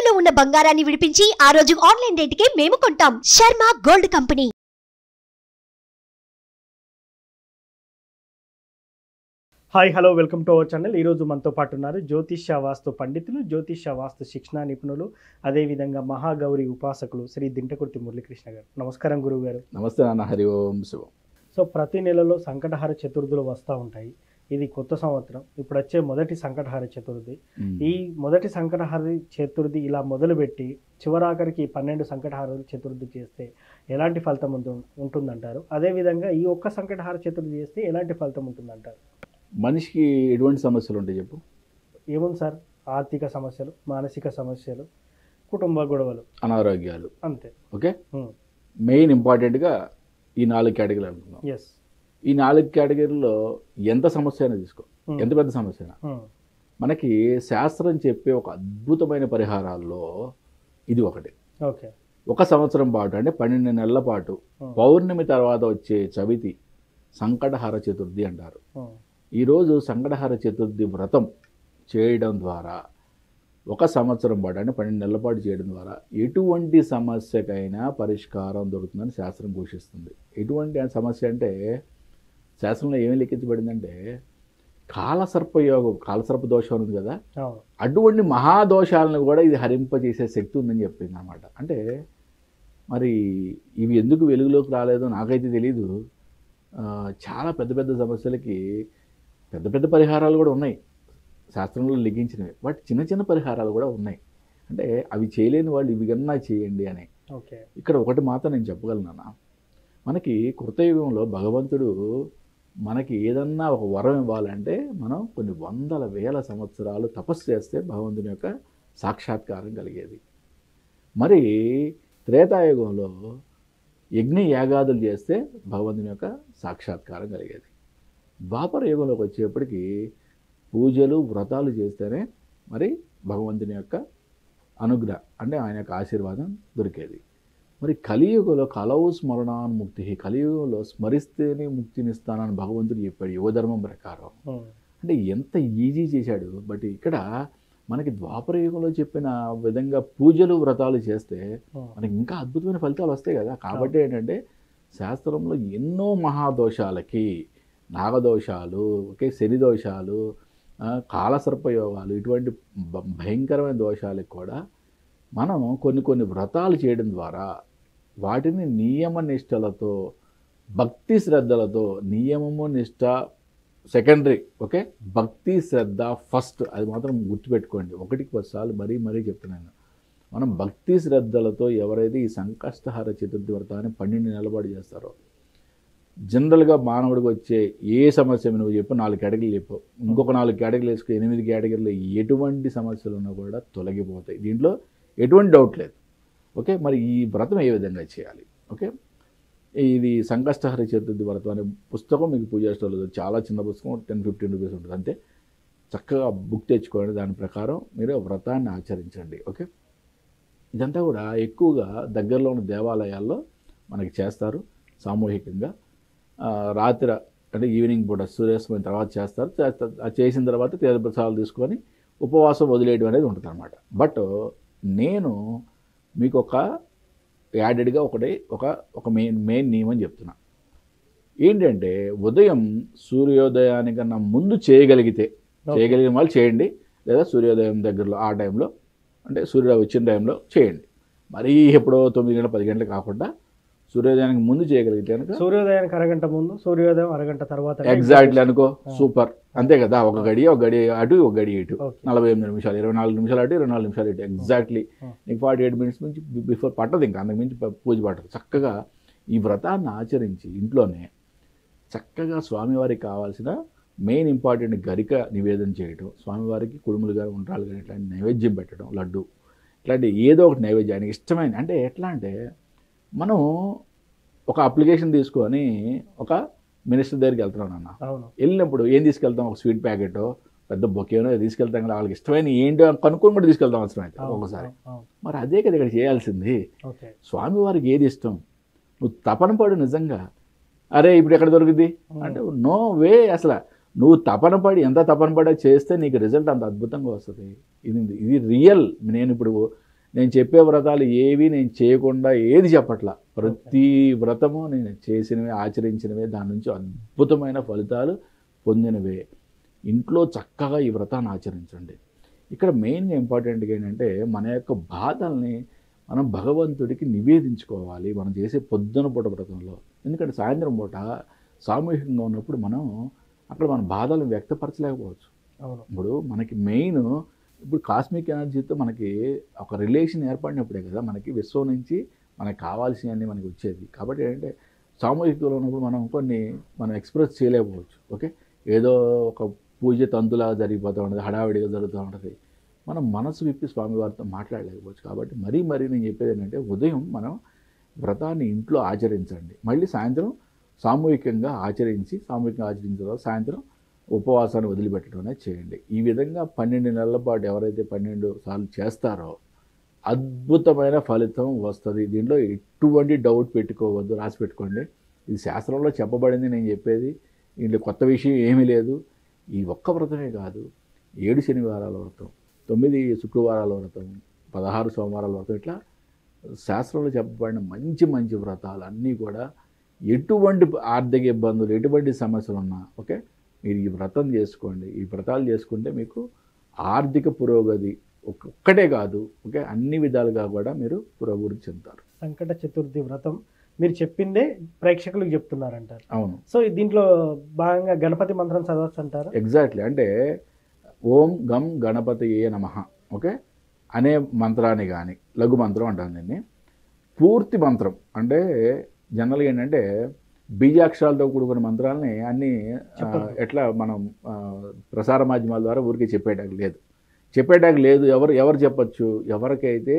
తాకట్టులో ఉన్న బంగారాన్ని విడిపించి ఆ రోజు ఆన్లైన్ రేటుకే మేము కొంటాం. Sharma gold company. Hi hello welcome to our channel. ఈరోజు మనతో పాటు ఉన్నారు జ్యోతిష్య వాస్తు పండితులు, జ్యోతిష్య వాస్తు శిక్షణ నిపుణులు, అదేవిధంగా మహాగౌరి ఉపాసకులు శ్రీ దింటకుర్తి మురళీకృష్ణ గారు. నమస్కారం గురువు గారు. నమస్తే నాన్న. హరి ఓం శివం. సో ప్రతి నెలలో సంకటహార చతుర్థులు వస్తూ ఉంటాయి. ఇది కొత్త సంవత్సరం, ఇప్పుడు వచ్చే మొదటి సంకటహార చతుర్థి. ఈ మొదటి సంకటహార చతుర్థి ఇలా మొదలుపెట్టి చివరాఖరికి 12 సంకటహార చతుర్థి చేస్తే ఎలాంటి ఫలితం ఉంటుందంటారు? అదేవిధంగా ఈ ఒక్క సంకటహార చతుర్థి చేస్తే ఎలాంటి ఫలితం ఉంటుందంటారు? మనిషికి ఎటువంటి సమస్యలు ఉంటాయి చెప్పు? ఏముంది సార్, ఆర్థిక సమస్యలు, మానసిక సమస్యలు, కుటుంబ గొడవలు, అనారోగ్యాలు, అంతే. ఓకే. మెయిన్ ఇంపార్టెంట్గా ఈ 4 కేటగిరీలు అనుకున్నాం. ఎస్. ఈ 4 కేటగిరీలో ఎంత సమస్య అయినా తీసుకో, ఎంత పెద్ద సమస్య అయినా, మనకి శాస్త్రం చెప్పే ఒక అద్భుతమైన పరిహారాల్లో ఇది ఒకటి. ఓకే. 1 సంవత్సరం పాటు అంటే 12 నెలల పాటు పౌర్ణమి తర్వాత వచ్చే చవితి సంకటహార చతుర్థి అంటారు. ఈరోజు సంకటహార చతుర్థి వ్రతం చేయడం ద్వారా 1 సంవత్సరం పాటు అంటే 12 నెలల పాటు చేయడం ద్వారా ఎటువంటి సమస్యకైనా పరిష్కారం దొరుకుతుందని శాస్త్రం ఘోషిస్తుంది. ఎటువంటి సమస్య అంటే శాస్త్రంలో ఏమి లెక్కించబడిందంటే కాలసర్పయోగం, కాలసర్ప దోషం ఉంది కదా, అటువంటి మహాదోషాలను కూడా ఇది హరింపజేసే శక్తి ఉందని చెప్పింది అన్నమాట. అంటే మరి ఇవి ఎందుకు వెలుగులోకి రాలేదో నాకైతే తెలీదు. చాలా పెద్ద పెద్ద సమస్యలకి పెద్ద పెద్ద పరిహారాలు కూడా ఉన్నాయి శాస్త్రంలో లిఖించినవి, బట్ చిన్న చిన్న పరిహారాలు కూడా ఉన్నాయి. అంటే అవి చేయలేని వాళ్ళు ఇవి కన్నా చేయండి అని. ఇక్కడ ఒకటి మాత్రం నేను చెప్పగలను, మనకి కృతయుగంలో భగవంతుడు మనకి ఏదన్నా ఒక వరం ఇవ్వాలంటే మనం కొన్ని వందల వేల సంవత్సరాలు తపస్సు చేస్తే భగవంతుని యొక్క సాక్షాత్కారం కలిగేది. మరి త్రేతాయుగంలో యజ్ఞ యాగాదులు చేస్తే భగవంతుని యొక్క సాక్షాత్కారం కలిగేది. ద్వాపర యుగంలోకి వచ్చేప్పటికీ పూజలు వ్రతాలు చేస్తేనే మరి భగవంతుని యొక్క అనుగ్రహం అంటే ఆయన యొక్క ఆశీర్వాదం దొరికేది. మరి కలియుగంలో కలవు స్మరణాన్ముక్తి, కలియుగంలో స్మరిస్తేనే ముక్తినిస్తానని భగవంతుడు చెప్పాడు యుగధర్మం ప్రకారం. అంటే ఎంత ఈజీ చేశాడు. బట్ ఇక్కడ మనకి ద్వాపర యుగంలో చెప్పిన విధంగా పూజలు వ్రతాలు చేస్తే మనకి ఇంకా అద్భుతమైన ఫలితాలు వస్తాయి కదా. కాబట్టి ఏంటంటే శాస్త్రంలో ఎన్నో మహాదోషాలకి, నాగదోషాలు, ఓకే, శని దోషాలు, కాలసర్పయోగాలు, ఇటువంటి భయంకరమైన దోషాలకు కూడా మనం కొన్ని వ్రతాలు చేయడం ద్వారా వాటిని నియమ నిష్టలతో, భక్తి శ్రద్ధలతో, నియమము నిష్ట సెకండరీ, ఓకే, భక్తి శ్రద్ధ ఫస్ట్, అది మాత్రం గుర్తుపెట్టుకోండి. 1 సార్లు మరీ చెప్తున్నాను. మనం భక్తి శ్రద్ధలతో ఎవరైతే ఈ సంకష్టహార చతుర్థి వ్రతాన్ని 12 నెలల పాటు చేస్తారో, జనరల్గా మానవుడికి వచ్చే ఏ సమస్య నువ్వు చెప్పు, 4 కేటగిరీలు చెప్పు, ఇంకొక 4 కేటగిరీలు వేసుకుని 8 కేటగిరీలు ఎటువంటి సమస్యలు ఉన్నా కూడా తొలగిపోతాయి. దీంట్లో ఎటువంటి డౌట్ లేదు. ఓకే. మరి ఈ వ్రతం ఏ విధంగా చేయాలి? ఓకే. ఇది సంకష్టహార చతుర్థి వ్రతం అనే పుస్తకం మీకు పూజా స్టోర్లో చాలా చిన్న పుస్తకం, 10-15 రూపీస్ ఉంటుంది అంతే. చక్కగా బుక్ తెచ్చుకోండి, దాని ప్రకారం మీరు వ్రతాన్ని ఆచరించండి. ఓకే. ఇదంతా కూడా ఎక్కువగా దగ్గరలో ఉన్న దేవాలయాల్లో మనకి చేస్తారు సామూహికంగా. రాత్రి అంటే ఈవినింగ్ పూట సూర్యాస్తమయం తర్వాత చేస్తారు. చేసిన తర్వాత తీర్థప్రసాదాలు తీసుకొని ఉపవాసం వదిలేయడం అనేది ఉంటుంది అన్నమాట. బట్ నేను మీకు ఒక యాడెడ్గా ఒక మెయిన్ నియమం చెప్తున్నా. ఏంటంటే ఉదయం సూర్యోదయానికన్నా ముందు చేయగలిగిన వాళ్ళు చేయండి, లేదా సూర్యోదయం దగ్గరలో ఆ టైంలో అంటే సూర్యోదయం వచ్చిన టైంలో చేయండి. మరీ ఎప్పుడో 9 గంటల 10 గంటలు కాకుండా సూర్యోదయానికి ముందు చేయగలిగితే కనుక, సూర్యోదయానికి అరగంట ముందు, సూర్యోదయం అరగంట తర్వాత, ఎగ్జాక్ట్లీ అనుకో, సూపర్. అంతే కదా. ఒక గడి అటు, ఒక గడి ఇటు, 48 నిమిషాలు, 24 నిమిషాలు అటు, 24 నిమిషాలు ఇటు, ఎగ్జాక్ట్లీ. నీకు 48 మినిట్స్ నుంచి బిఫోర్ పట్టదు, ఇంకా అంతకుమించి పూజ పట్టదు. చక్కగా ఈ వ్రతాన్ని ఆచరించి ఇంట్లోనే చక్కగా స్వామివారికి కావాల్సిన మెయిన్ ఇంపార్టెంట్ గరిక నివేదన చేయడం, స్వామివారికి కుడుములు కానీ ఉండ్రాలు కానీ ఇట్లాంటి నైవేద్యం పెట్టడం, లడ్డు ఇట్లాంటి ఏదో ఒకటి నైవేద్యం ఆయనకి ఇష్టమైన. అంటే ఎట్లా అంటే మనం ఒక అప్లికేషన్ తీసుకొని ఒక మినిస్టర్ దగ్గరికి వెళ్తున్నాం అన్న, వెళ్ళినప్పుడు ఏం తీసుకెళ్తాం? ఒక స్వీట్ ప్యాకెట్, పెద్ద బొకేనో తీసుకెళ్తాం కదా, వాళ్ళకి ఇష్టమైన ఏంటో కనుక్కొని కూడా తీసుకెళ్తాం అవసరం అయితే ఒకసారి. మరి అదే కదా ఇక్కడ చేయాల్సింది. స్వామివారికి ఏది ఇష్టం నువ్వు తపన పడు నిజంగా. అరే ఇప్పుడు ఎక్కడ దొరుకుద్ది అంటే నో వే. అసలు నువ్వు తపన పడి ఎంత తపన పడా చేస్తే నీకు రిజల్ట్ అంత అద్భుతంగా వస్తుంది. ఇది రియల్. నేను ఇప్పుడు నేను చెప్పే వ్రతాలు ఏవి నేను చేయకుండా ఏది చెప్పట్లా, ప్రతి వ్రతము నేను చేసినవే ఆచరించినవే, దాని నుంచి అద్భుతమైన ఫలితాలు పొందినవే. ఇంట్లో చక్కగా ఈ వ్రతాన్ని ఆచరించండి. ఇక్కడ మెయిన్గా ఇంపార్టెంట్గా ఏంటంటే మన యొక్క బాధల్ని మనం భగవంతుడికి నివేదించుకోవాలి మనం చేసే పొద్దున పూట వ్రతంలో. ఎందుకంటే సాయంత్రం పూట సామూహికంగా ఉన్నప్పుడు మనం అక్కడ మన బాధలను వ్యక్తపరచలేకపోవచ్చు. అవును. ఇప్పుడు మనకి మెయిన్ ఇప్పుడు కాస్మిక్ ఎనర్జీతో మనకి ఒక రిలేషన్ ఏర్పడినప్పుడే కదా మనకి విశ్వం నుంచి మనకు కావాల్సినవన్నీ మనకి వచ్చేది. కాబట్టి ఏంటంటే సామూహికంలో ఉన్నప్పుడు మనం ఎక్స్ప్రెస్ చేయలేకపోవచ్చు. ఓకే, ఏదో ఒక పూజ తంతులాగా జరిగిపోతూ ఉంటుంది, హడావిడిగా జరుగుతూ ఉంటుంది, మనం మనసు విప్పి స్వామివారితో మాట్లాడలేకపోవచ్చు. కాబట్టి మరీ నేను చెప్పేది ఏంటంటే ఉదయం మనం వ్రతాన్ని ఇంట్లో ఆచరించండి, మళ్ళీ సాయంత్రం సామూహికంగా ఆచరించిన తర్వాత సాయంత్రం ఉపవాసాన్ని వదిలిపెట్టడం అనేది చేయండి. ఈ విధంగా 12 నెలల పాటు ఎవరైతే 12 సార్లు చేస్తారో అద్భుతమైన ఫలితం వస్తుంది. దీంట్లో ఎటువంటి డౌట్ పెట్టుకోవద్దు, రాసి పెట్టుకోండి. ఇది శాస్త్రంలో చెప్పబడింది, నేను చెప్పేది దీంట్లో కొత్త విషయం ఏమీ లేదు. ఈ ఒక్క వ్రతమే కాదు, 7 శనివారాల వ్రతం, 9 శుక్రవారాల వ్రతం, 16 సోమవారాల వ్రతం, ఇట్లా శాస్త్రంలో చెప్పబడిన మంచి వ్రతాలు అన్నీ కూడా ఎటువంటి ఆర్థిక ఇబ్బందులు ఎటువంటి సమస్యలు ఉన్నా ఓకే మీరు ఈ వ్రతం చేసుకోండి. ఈ వ్రతాలు చేసుకుంటే మీకు ఆర్థిక పురోగతి ఒక్కటే కాదు ఓకే అన్ని విధాలుగా కూడా మీరు పురోగతి చెందుతారు. సంకట చతుర్థి వ్రతం మీరు చెప్పిందే ప్రేక్షకులకు చెప్తున్నారంటారు. అవును. సో దీంట్లో భాగంగా గణపతి మంత్రం చదవచ్చు అంటారు. ఎగ్జాక్ట్లీ. అంటే ఓం గం గణపతియే నమః ఓకే అనే మంత్రాన్ని కానీ లఘు మంత్రం అంటాను దీన్ని. పూర్తి మంత్రం అంటే జనరల్గా ఏంటంటే బీజాక్షరాలతో కూడుకున్న మంత్రాలని అన్నీ ఎట్లా మనం ప్రసార మాధ్యమాల ద్వారా ఊరికే చెప్పేటానికి లేదు. ఎవరు చెప్పచ్చు, ఎవరికైతే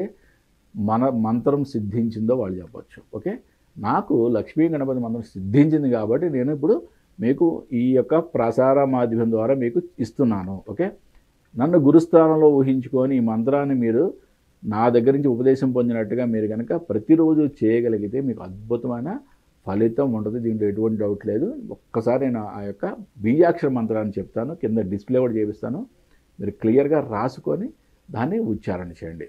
మన మంత్రం సిద్ధించిందో వాళ్ళు చెప్పచ్చు. ఓకే, నాకు లక్ష్మీ గణపతి మంత్రం సిద్ధించింది కాబట్టి నేను ఇప్పుడు మీకు ఈ యొక్క ప్రసార మాధ్యమం ద్వారా మీకు ఇస్తున్నాను. ఓకే, నన్ను గురుస్థానంలో ఊహించుకొని ఈ మంత్రాన్ని మీరు నా దగ్గర నుంచి ఉపదేశం పొందినట్టుగా మీరు కనుక ప్రతిరోజు చేయగలిగితే మీకు అద్భుతమైన ఫలితం ఉంటుంది. దీంట్లో ఎటువంటి డౌట్ లేదు. ఒక్కసారి నేను ఆ యొక్క బీజాక్షర మంత్రాన్ని చెప్తాను, కింద డిస్ప్లే కూడా చేపిస్తాను, మీరు క్లియర్గా రాసుకొని దాన్ని ఉచ్చారణ చేయండి.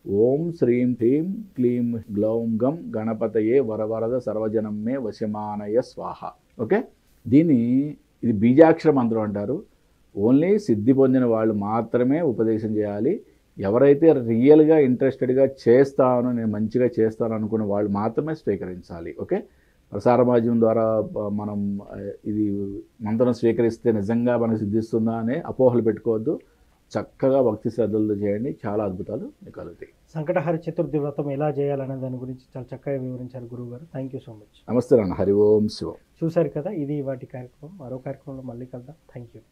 ఓం శ్రీం హ్రీం క్లీం గ్లౌం గం గణపతయే వరవరద సర్వజనమే వశమానయ స్వాహ. ఓకే, ఇది బీజాక్షర మంత్రం అంటారు. ఓన్లీ సిద్ధి పొందిన వాళ్ళు మాత్రమే ఉపదేశం చేయాలి. ఎవరైతే రియల్గా ఇంట్రెస్టెడ్గా చేస్తాను నేను మంచిగా చేస్తాను అనుకున్న వాళ్ళు మాత్రమే స్వీకరించాలి. ఓకే, ప్రసార మాధ్యమం ద్వారా మనం ఇది మంత్రం స్వీకరిస్తే నిజంగా మనకు సిద్ధిస్తుందా అనే అపోహలు పెట్టుకోవద్దు. చక్కగా భక్తి శ్రద్ధలతో చేయండి, చాలా అద్భుతాలు మీకు కలుగుతాయి. సంకటహర చతుర్థి వ్రతం ఎలా చేయాలనే దాని గురించి చాలా చక్కగా వివరించారు గురువు గారు. Thank you so much. నమస్తే అన్న. హరి ఓం శివం. చూశారు కదా, ఇది వాటి కార్యక్రమం. మరో కార్యక్రమంలో మళ్ళీ కలుద్దాం. Thank you.